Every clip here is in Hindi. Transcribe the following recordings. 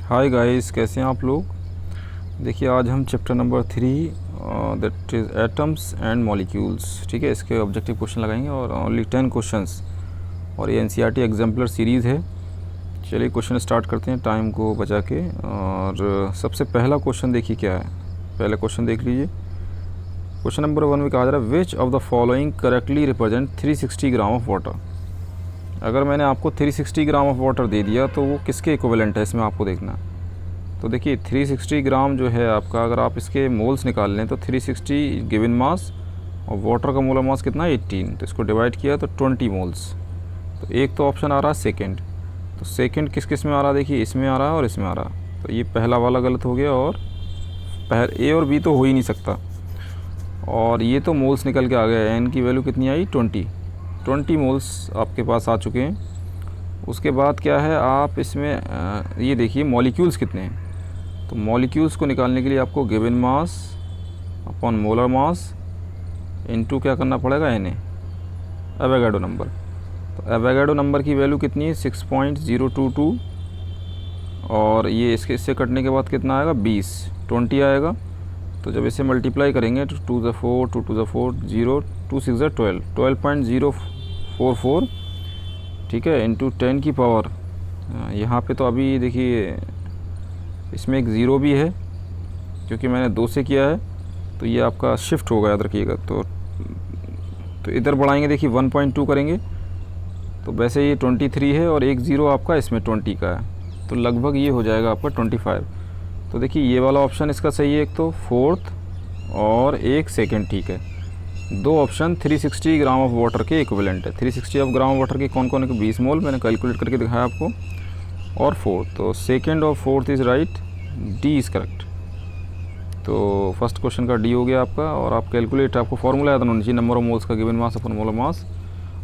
हाय गाइस, कैसे हैं आप लोग। देखिए, आज हम chapter number 3 that is atoms and molecules, ठीक है, इसके ऑब्जेक्टिव क्वेश्चन लगाएंगे और ओनली 10 क्वेश्चंस। और ये एनसीईआरटी एग्जाम्पलर सीरीज़ है। चलिए क्वेश्चन स्टार्ट करते हैं टाइम को बचा के। और सबसे पहला क्वेश्चन देखिए क्या है। पहले क्वेश्चन देख लीजिए। क्वेश्चन नंबर 1 में कहा जा रहा है विच of the following correctly represent 360 gram of water. अगर मैंने आपको 360 ग्राम ऑफ वाटर दे दिया तो वो किसके इक्विवेलेंट है, इसमें आपको देखना। तो देखिए 360 ग्राम जो है आपका, अगर आप इसके मोल्स निकाल लें तो 360 गिवन मास और वाटर का मोलर मास कितना है 18, तो इसको डिवाइड किया तो 20 मोल्स। तो एक तो ऑप्शन आ रहा है सेकंड। तो सेकंड किस किस में आ रहा है, देखिए इसमें आ रहा है और इसमें आ रहा है। तो ये पहला वाला गलत हो गया और ए और बी तो हो ही नहीं सकता। और ये तो मोल्स निकल के आ गए। एन की वैल्यू कितनी आई 20 मोल्स आपके पास आ चुके हैं। उसके बाद क्या है, आप इसमें ये देखिए मॉलिक्यूल्स कितने हैं। तो मॉलिक्यूल्स को निकालने के लिए आपको given mass upon molar mass into क्या करना पड़ेगा, एन एवोगाड्रो नंबर। तो एवोगाड्रो नंबर की वैल्यू कितनी है 6.022। और ये इससे कटने के बाद कितना आएगा 20 आएगा। तो जब इसे मल्टीप्लाई करेंगे तो 2 × 4 2 2 4 0 2 6 12 12.044, ठीक है, इंटू 10 की पावर। यहाँ पे तो अभी देखिए इसमें एक ज़ीरो भी है क्योंकि मैंने 2 से किया है, तो ये आपका शिफ्ट होगा, याद रखिएगा। तो इधर बढ़ाएंगे, देखिए 1.2 करेंगे तो वैसे ये 23 है और एक ज़ीरो आपका इसमें 20 का है, तो लगभग ये हो जाएगा आपका 25। तो देखिए ये वाला ऑप्शन इसका सही है, एक तो फोर्थ और एक सेकंड, ठीक है। दो ऑप्शन 360 ग्राम ऑफ वाटर के इक्विवेलेंट है। 360 ऑफ ग्राम वाटर के कौन कौन है, 20 मोल मैंने कैलकुलेट करके दिखाया आपको, और फोर्थ। तो सेकंड और fourth is right, D is correct. तो फर्स्ट क्वेश्चन का डी हो गया आपका। और आप कैलकुलेट, आपको फॉर्मूला याद होना चाहिए, नंबर ऑफ मोल्स का given mass upon molar mass,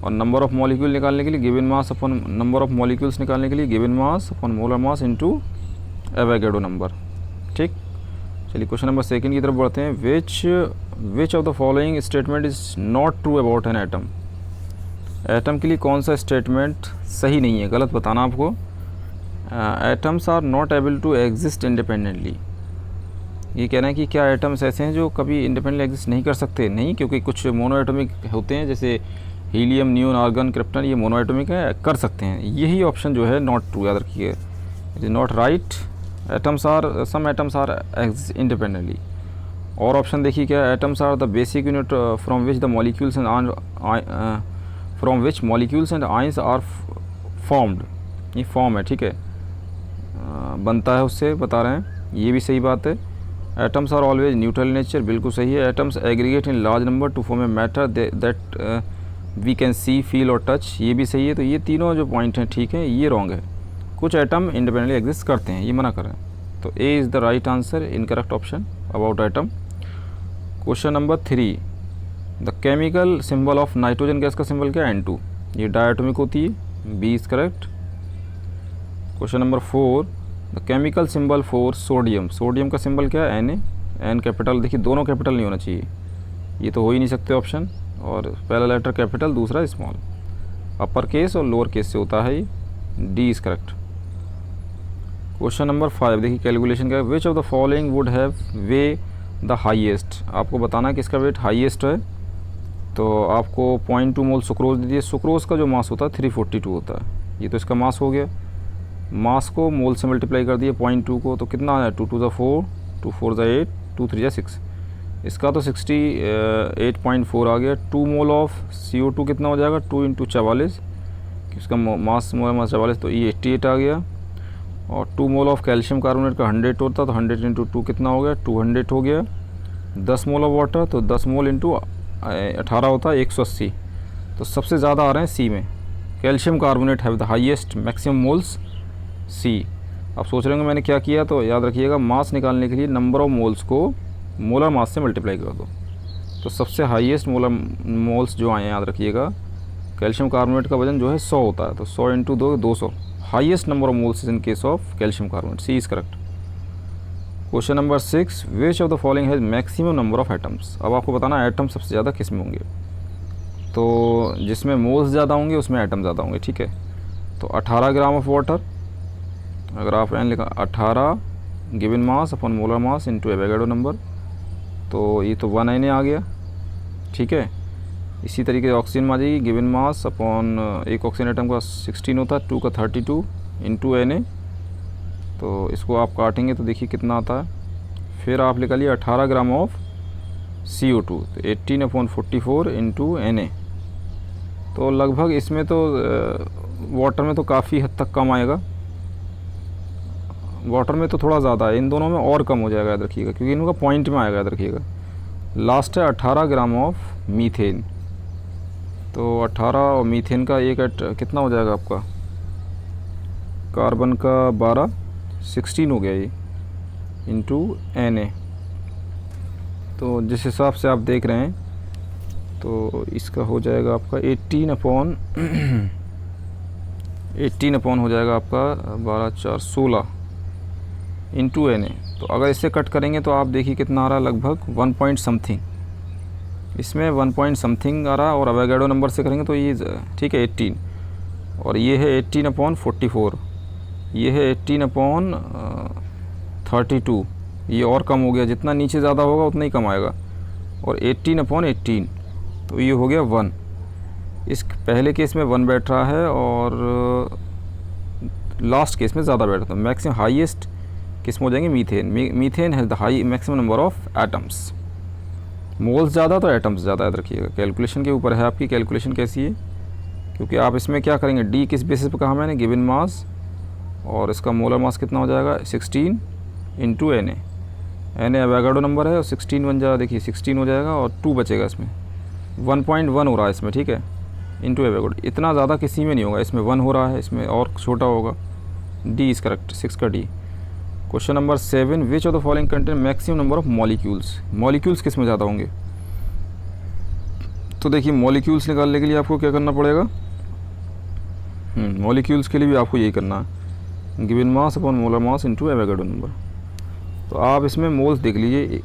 और नंबर ऑफ मॉलिक्यूल निकालने के लिए given mass upon number of molecules निकालने के लिए given mass upon molar mass into Avogadro number, ठीक। चलिए क्वेश्चन नंबर सेकंड की तरफ बढ़ते हैं। Which of the following statement is not true about an atom. Atom के लिए कौन सा स्टेटमेंट सही नहीं है, गलत बताना आपको। Atoms are not able to exist independently. ये कहना है कि क्या एटम्स ऐसे हैं जो कभी इंडिपेंडेंटली एग्जिस्ट नहीं कर सकते? नहीं, क्योंकि कुछ मोनोएटॉमिक होते हैं, जैसे हीलियम, नियोन, आर्गन, क्रिप्टन, ये मोनोएटॉमिक है, कर सकते हैं। यही ऑप्शन जो है नॉट ट्रू, याद रखिए, it is not right. Some atoms are exist independently. और ऑप्शन देखिए क्या है, atoms are the basic unit from which molecules and ions are formed. ये फॉर्म है, ठीक है, बनता है उससे, बता रहे हैं, ये भी सही बात है। Atoms are always neutral nature, बिल्कुल सही है। Atoms aggregate in large number to form a matter that we can see, feel और टच, ये भी सही है। तो ये तीनों जो पॉइंट हैं, ठीक है, ये रॉन्ग है। कुछ एटम इंडिपेंडेंटली एग्जिस्ट करते हैं, ये मना कर रहे हैं। तो A is the right answer, incorrect option about atom. Question number 3, the chemical symbol of nitrogen gas का सिंबल क्या है, N2। ये डायटोमिक होती है, B is correct. Question number 4, the chemical symbol for sodium. Sodium का सिंबल क्या है, Na। एन कैपिटल, देखिए दोनों कैपिटल नहीं होना चाहिए, ये तो हो ही नहीं सकते ऑप्शन। और पहला लेटर कैपिटल, दूसरा स्मॉल, अपर केस और लोअर केस से होता है, D is correct. Question number 5, देखिए कैलकुलेशन का, विच of the following would have way the highest. आपको बताना है कि इसका वेट हाईएस्ट है। तो आपको 0.2 मोल सुक्रोज दे दिए। सुक्रोज का जो मास होता है 342 होता है, ये तो इसका मास हो गया। मास को मोल से मल्टीप्लाई कर दिए 0.2 को, तो कितना आया 2 2 4 2 4 8 2 3 6। इसका तो 68.4 आ गया। 2 मोल ऑफ CO2 कितना हो जाएगा, 2 × 44, इसका मास मोलर मास 44, तो ये 88 आ गया। और 2 मोल ऑफ कैल्शियम कार्बोनेट का 100 होता, तो 100 × 2 कितना हो गया, 200 हो गया। 10 मोल ऑफ वाटर, तो 10 मोल इंटू 18 होता है 180। तो सबसे ज़्यादा आ रहे हैं सी में, calcium carbonate have the highest maximum moles, C. अब सोच रहे होंगे मैंने क्या किया, तो याद रखिएगा मास निकालने के लिए नंबर ऑफ मोल्स को मोलर मास से मल्टीप्लाई कर दो। तो सबसे हाईएस्ट मोलर मोल्स जो आए हैं, याद रखिएगा, कैल्शियम कार्बोनेट का वजन जो है 100 होता है, तो 100 × 2 200। Highest number of moles in case of calcium carbonate, C is correct. Question number 6, which of the following has maximum number of atoms. अब आपको बताना एटम सबसे ज़्यादा किस में होंगे। तो जिसमें मोल्स ज़्यादा होंगे उसमें एटम ज़्यादा होंगे, ठीक है। तो 18 ग्राम ऑफ वाटर, अगर आप n लिखा 18 given mass upon molar mass into Avogadro number, तो ये तो 1 Na आ गया, ठीक है। इसी तरीके से ऑक्सीजन में आ जाएगी गिवन मास अपॉन एक ऑक्सीजन एटम का 16 होता है, 2 का 32 इंटू Na। तो इसको आप काटेंगे तो देखिए कितना आता है। फिर आप निकालिए 18 ग्राम ऑफ CO2, तो 18/44 इंटू Na। तो लगभग इसमें तो वाटर में तो काफ़ी हद तक कम आएगा, वाटर में तो थोड़ा ज़्यादा है, इन दोनों में और कम हो जाएगा, याद रखिएगा, क्योंकि इनका पॉइंट में आएगा, याद रखिएगा। लास्ट है 18 ग्राम ऑफ मीथेन, तो 18 और मीथेन का एक कितना हो जाएगा आपका, कार्बन का 12, 16 हो गया ये, इंटू Na। तो जिस हिसाब से आप देख रहे हैं तो इसका हो जाएगा आपका 18 हो जाएगा आपका 12 4 16 इंटू Na। तो अगर इससे कट करेंगे तो आप देखिए कितना आ रहा है, लगभग 1 पॉइंट समथिंग, इसमें 1 पॉइंट समथिंग आ रहा है। और एवोगाड्रो नंबर से करेंगे तो ये ठीक है 18, और ये है 18/44, ये है 18/32, ये और कम हो गया, जितना नीचे ज़्यादा होगा उतना ही कम आएगा। और 18/18, तो ये हो गया 1। इस पहले केस में 1 बैठ रहा है और लास्ट केस में ज़्यादा बैठ रहा है। मैक्सिमम हाईएस्ट किस में हो जाएंगे, methane. Methane has the high maximum number of atoms, moles ज़्यादा तो एटम्स ज़्यादा, याद रखिएगा। कैलकुलेशन के ऊपर है आपकी, कैलकुलेशन कैसी है, क्योंकि आप इसमें क्या करेंगे, डी किस बेसिस पे कहा मैंने, गिवन मास, और इसका मोलर मास कितना हो जाएगा 16 into Na। Na Avogadro number है और 16 बन जाएगा, देखिए 16 हो जाएगा और 2 बचेगा, इसमें 1.1 हो रहा है इसमें, ठीक है, इंटू एवोगाड्रो। इतना ज़्यादा किसी में नहीं होगा, इसमें 1 हो रहा है, इसमें और छोटा होगा। डी इज़ करेक्ट, 6 का D. Question number 7, which of the following contain maximum number of molecules. Molecules किस में ज़्यादा होंगे, तो देखिए मॉलिक्यूल्स निकालने के लिए आपको क्या करना पड़ेगा, मॉलिक्यूल्स के लिए भी आपको यही करना है, given mass upon molar mass into Avogadro number. तो आप इसमें मोल्स देख लीजिए,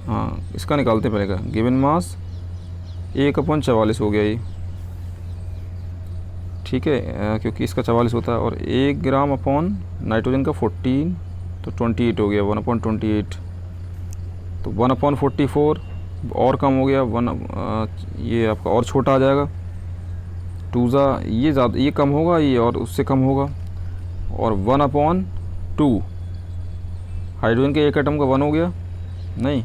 हाँ इसका निकालते पड़ेगा, गिवन मास 1/44 हो गया ये, ठीक है, क्योंकि इसका 44 होता है। और 1 ग्राम अपॉन नाइट्रोजन का 14, तो 28 हो गया, 1/28। तो 1/44 और कम हो गया, 1 ये आपका और छोटा आ जाएगा, 2 ये ज़्यादा, ये कम होगा, ये और उससे कम होगा। और 1/2 हाइड्रोजन के एक एटम का 1 हो गया, नहीं।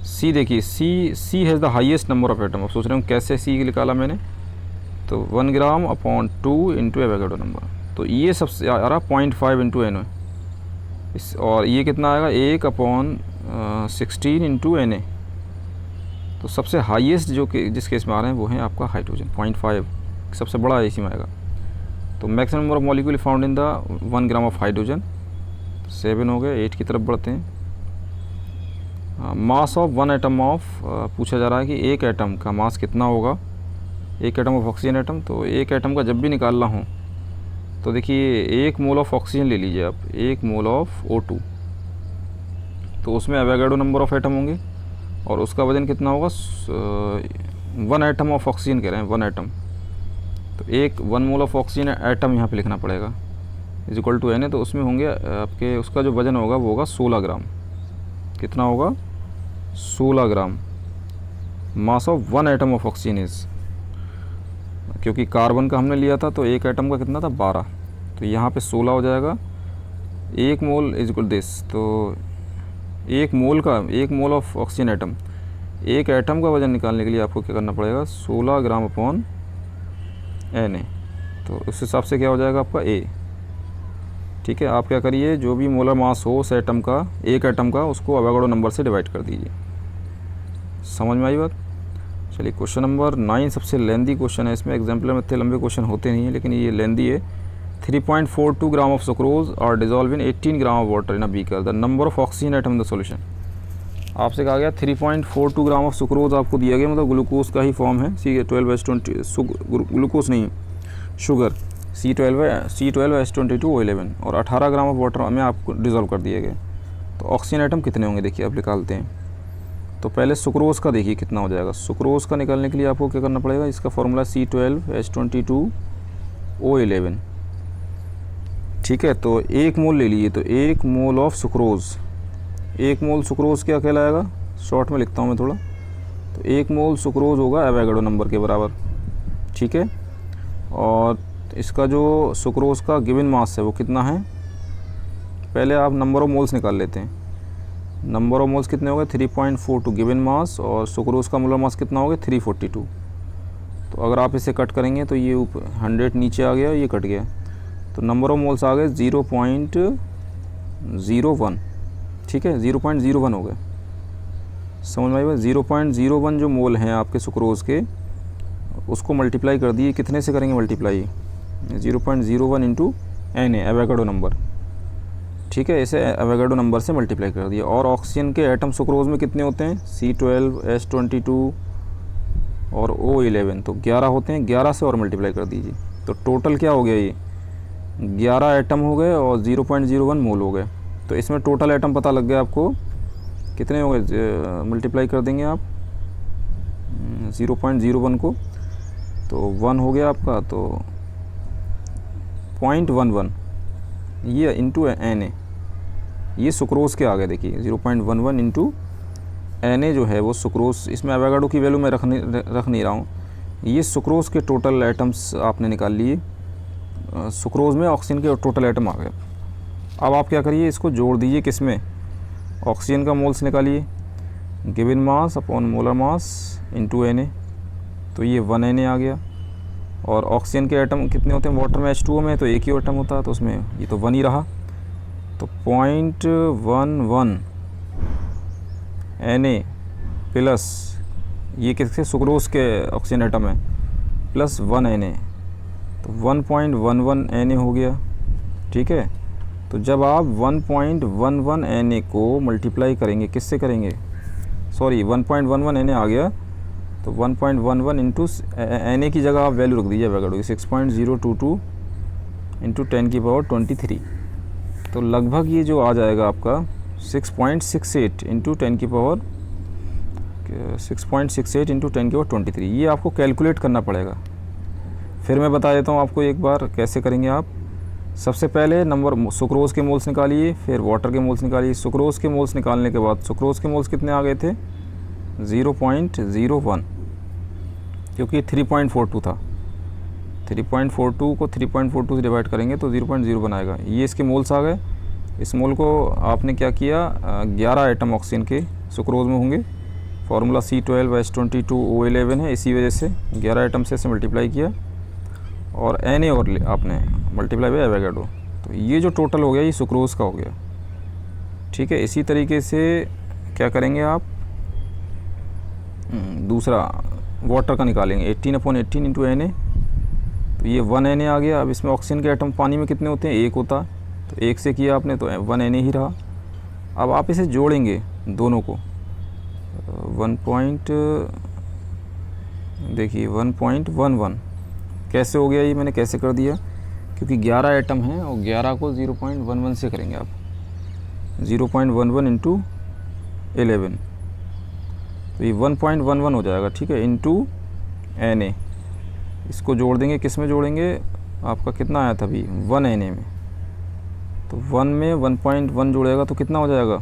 सी देखिए, C has the highest number of atom. अब सोच रहे हूँ कैसे सी निकाला मैंने, तो 1 ग्राम अपॉन 2 इंटू एवोगाड्रो नंबर, तो ये सबसे आ रहा 0.5 इंटू Na। इस और ये कितना आएगा 1/16 इंटू Na। तो सबसे हाईएस्ट जो कि जिस केस में आ रहे हैं वो है आपका हाइड्रोजन, 0.5 सबसे बड़ा इसी में आएगा। तो maximum number of molecule found in the 1 gram of hydrogen, 7 हो गए। 8 की तरफ बढ़ते हैं। मास ऑफ 1 एटम ऑफ, पूछा जा रहा है कि एक एटम का मास कितना होगा, एक एटम ऑफ ऑक्सीजन एटम। तो एक एटम का जब भी निकालना हो तो देखिए 1 मोल ऑफ ऑक्सीजन ले लीजिए आप, 1 मोल ऑफ O2, तो उसमें एवोगाड्रो नंबर ऑफ एटम होंगे और उसका वजन कितना होगा, 1 एटम ऑफ ऑक्सीजन कह रहे हैं, 1 एटम। तो 1 मोल ऑफ ऑक्सीजन एटम यहाँ पे लिखना पड़ेगा, इज इक्वल टू Na। तो उसमें होंगे आपके, उसका जो वजन होगा वो होगा 16 ग्राम। कितना होगा, 16 gram. Mass of 1 atom of oxygen is, क्योंकि कार्बन का हमने लिया था तो एक एटम का कितना था 12, तो यहाँ पे 16 हो जाएगा। 1 मोल इज इक्वल दिस, तो 1 मोल ऑफ ऑक्सीजन एटम, एक एटम का वजन निकालने के लिए आपको क्या करना पड़ेगा, 16 ग्राम अपॉन Na। तो उस हिसाब से क्या हो जाएगा आपका A, ठीक है। आप क्या करिए, जो भी मोलर मास हो उस एटम का, एक एटम का, उसको एवोगाड्रो नंबर से डिवाइड कर दीजिए। समझ में आई बात। चलिए क्वेश्चन नंबर 9 सबसे लेंदी क्वेश्चन है। इसमें एग्जाम्पल में इतने लंबे क्वेश्चन होते नहीं हैं, लेकिन ये लेंदी है। 3.42 ग्राम ऑफ सुक्रोज और dissolve in 18 gram of water in a beaker, the number of oxygen atom in the solution. आपसे कहा गया 3.42 ग्राम ऑफ सुक्रोज आपको दिया गया, मतलब ग्लूकोज का ही फॉर्म है, C12H20, ग्लूकोज नहीं शुगर, C12H22O11, और 18 ग्राम ऑफ वाटर में आपको डिजॉल्व कर दिए गए। तो ऑक्सीजन आइटम कितने होंगे देखिए अब निकालते हैं। तो पहले सुक्रोज का देखिए कितना हो जाएगा। सुक्रोज का निकालने के लिए आपको क्या करना पड़ेगा, इसका फॉर्मूला C12H22O11, ठीक है, तो 1 मोल ले लिए, तो 1 mole of sucrose, 1 mole sucrose क्या कहलाएगा, शॉर्ट में लिखता हूँ मैं थोड़ा, तो 1 मोल सुक्रोज़ होगा एवोगाड्रो नंबर के बराबर। ठीक है, और इसका जो सुक्रोज़ का गिवन मास है वो कितना है, पहले आप नंबर ऑफ मोल्स निकाल लेते हैं। नंबर ऑफ मोल्स कितने हो गए 3.42 गिवन मास, और सुक्रोज़ का मोलर मास कितना हो गया 342। तो अगर आप इसे कट करेंगे तो ये ऊपर 100 नीचे आ गया, ये कट गया, तो नंबर ऑफ मोल्स आ गए 0.01। ठीक है, 0.01 हो गए, समझ में आई बात। 0.01 जो मोल हैं आपके सुक्रोज़ के, उसको मल्टीप्लाई कर दिए, कितने से करेंगे multiply, 0.01 into N Avogadro number. ठीक है, इसे एवोगाड्रो नंबर से मल्टीप्लाई कर दिया। और ऑक्सीजन के एटम सुक्रोज़ में कितने होते हैं, C12 H22 और O11, तो 11 होते हैं, 11 से और मल्टीप्लाई कर दीजिए, तो टोटल क्या हो गया, ये 11 एटम हो गए और 0.01 मोल हो गए। तो इसमें टोटल एटम पता लग गया आपको कितने हो गए, मल्टीप्लाई कर देंगे आप 0.01 को, तो 1 हो गया आपका, तो 0.11 ये इंटू Na, ये सुक्रोज़ के आ गए। देखिए 0.11 इंटू Na जो है वो सुक्रोज़, इसमें एवोगाड्रो की वैल्यू मैं रख नहीं रहा हूँ, ये सुक्रोज़ के टोटल एटम्स आपने निकाल लिए, सुक्रोज़ में ऑक्सीजन के टोटल एटम आ गए। अब आप क्या करिए, इसको जोड़ दीजिए किस में, ऑक्सीजन का मोल्स निकालिए, given mass upon molar mass into Na, तो ये 1 Na आ गया। और ऑक्सीजन के एटम कितने होते हैं, वाटर में H2O में तो एक ही एटम होता है, तो उसमें ये तो 1 ही रहा, तो 0.11 Na प्लस ये किसके, सुक्रोज़ के ऑक्सीजन एटम है, प्लस 1 Na, तो 1.11 Na हो गया। ठीक है, तो जब आप 1.11 Na को मल्टीप्लाई करेंगे, किससे करेंगे, सॉरी 1.11 Na आ गया, तो 1.11 इंटू Na की जगह आप वैल्यू रख दीजिए एवोगाड्रो की 6.022 इंटू 10⁻23, तो लगभग ये जो आ जाएगा आपका 6.68 इंटू 6.68 इंटू 10⁻23, ये आपको कैलकुलेट करना पड़ेगा। फिर मैं बता देता हूँ आपको एक बार कैसे करेंगे आप। सबसे पहले नंबर सुक्रोज़ के मोल्स निकालिए, फिर वाटर के मोल्स निकालिए। सुक्रोज़ के मोल्स निकालने के बाद सुक्रोज़ के मोल्स कितने आ गए थे 0.01, क्योंकि 3.42 था, 3.42 को 3.42 से डिवाइड करेंगे तो 0.01 आएगा, ये इसके मोल्स आ गए। इस मोल को आपने क्या किया, 11 आइटम ऑक्सीजन के सुक्रोज़ में होंगे, फार्मूला C12 H22 O11 है, इसी वजह से 11 आइटम से इसे मल्टीप्लाई किया, और Na और आपने मल्टीप्लाई बाय एवोगाड्रो, तो ये जो टोटल हो गया ये सुक्रोज़ का हो गया। ठीक है, इसी तरीके से क्या करेंगे आप, दूसरा वाटर का निकालेंगे, 18/18 इंटू Na, तो ये 1 Na आ गया। अब इसमें ऑक्सीजन के एटम पानी में कितने होते हैं, एक होता, तो एक से किया आपने तो 1 Na ही रहा। अब आप इसे जोड़ेंगे दोनों को, 1.11 कैसे हो गया, ये मैंने कैसे कर दिया, क्योंकि 11 आइटम हैं और 11 को 0.11 से करेंगे आप, 0.11 इंटू 11, तो ये 1.11 हो जाएगा। ठीक है, इंटू Na, इसको जोड़ देंगे, किस में जोड़ेंगे, आपका कितना आया था अभी 1 Na में, तो 1 में 1.1 जोड़ेगा तो कितना हो जाएगा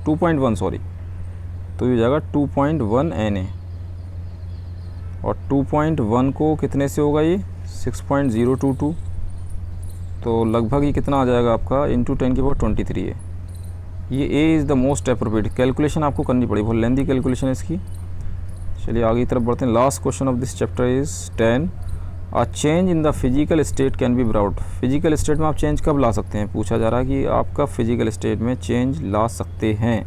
2.1 सॉरी, तो ये हो जाएगा 2.1 Na, और 2.1 को कितने से होगा ये 6.022, तो लगभग ये कितना आ जाएगा आपका इंटू 10⁻23 है। ये A is the most appropriate, calculation आपको करनी पड़ेगी, बहुत लेंदी कैलकुलेशन है इसकी। चलिए आगे की तरफ बढ़ते हैं। Last question of this chapter is 10, a change in the physical state can be brought. Physical state में आप चेंज कब ला सकते हैं, पूछा जा रहा है कि आपका फिजिकल स्टेट में चेंज ला सकते हैं।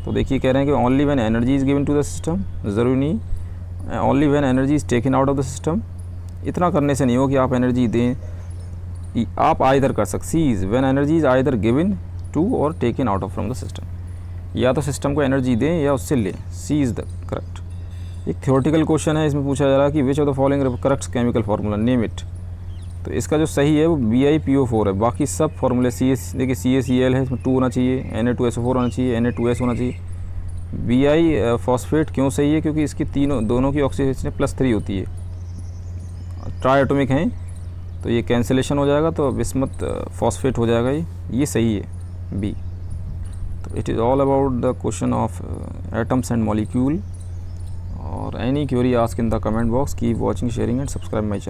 तो देखिए कह रहे हैं कि only when energy is given to the system, ज़रूरी नहीं, only when energy is taken out of the system. इतना करने से नहीं हो कि आप एनर्जी दें, आप आइदर कर सकते, C is when energy is either given to और taken out of from the system, या तो सिस्टम को एनर्जी दें या उससे लें, सी इज़ द करेक्ट। एक थ्योरेटिकल क्वेश्चन है, इसमें पूछा जा रहा है कि which of the following correct chemical formula, name it. तो इसका जो सही है वो BiPO4 है, बाकी सब फार्मूले देखिए CaCl है, इसमें 2 होना चाहिए, Na2SO4 होना चाहिए, Na2S होना चाहिए। Bi फॉस्फेट क्यों सही है, क्योंकि इसकी दोनों की ऑक्सीडेशन +3 होती है, ट्राई एटॉमिक हैं, तो ये कैंसिलेशन हो जाएगा, तो बिस्मथ फॉस्फेट हो जाएगा। ये सही है बी। तो it is all about the question of atoms and molecule. और any query ask in the comment box. Keep watching, sharing and subscribe my channel.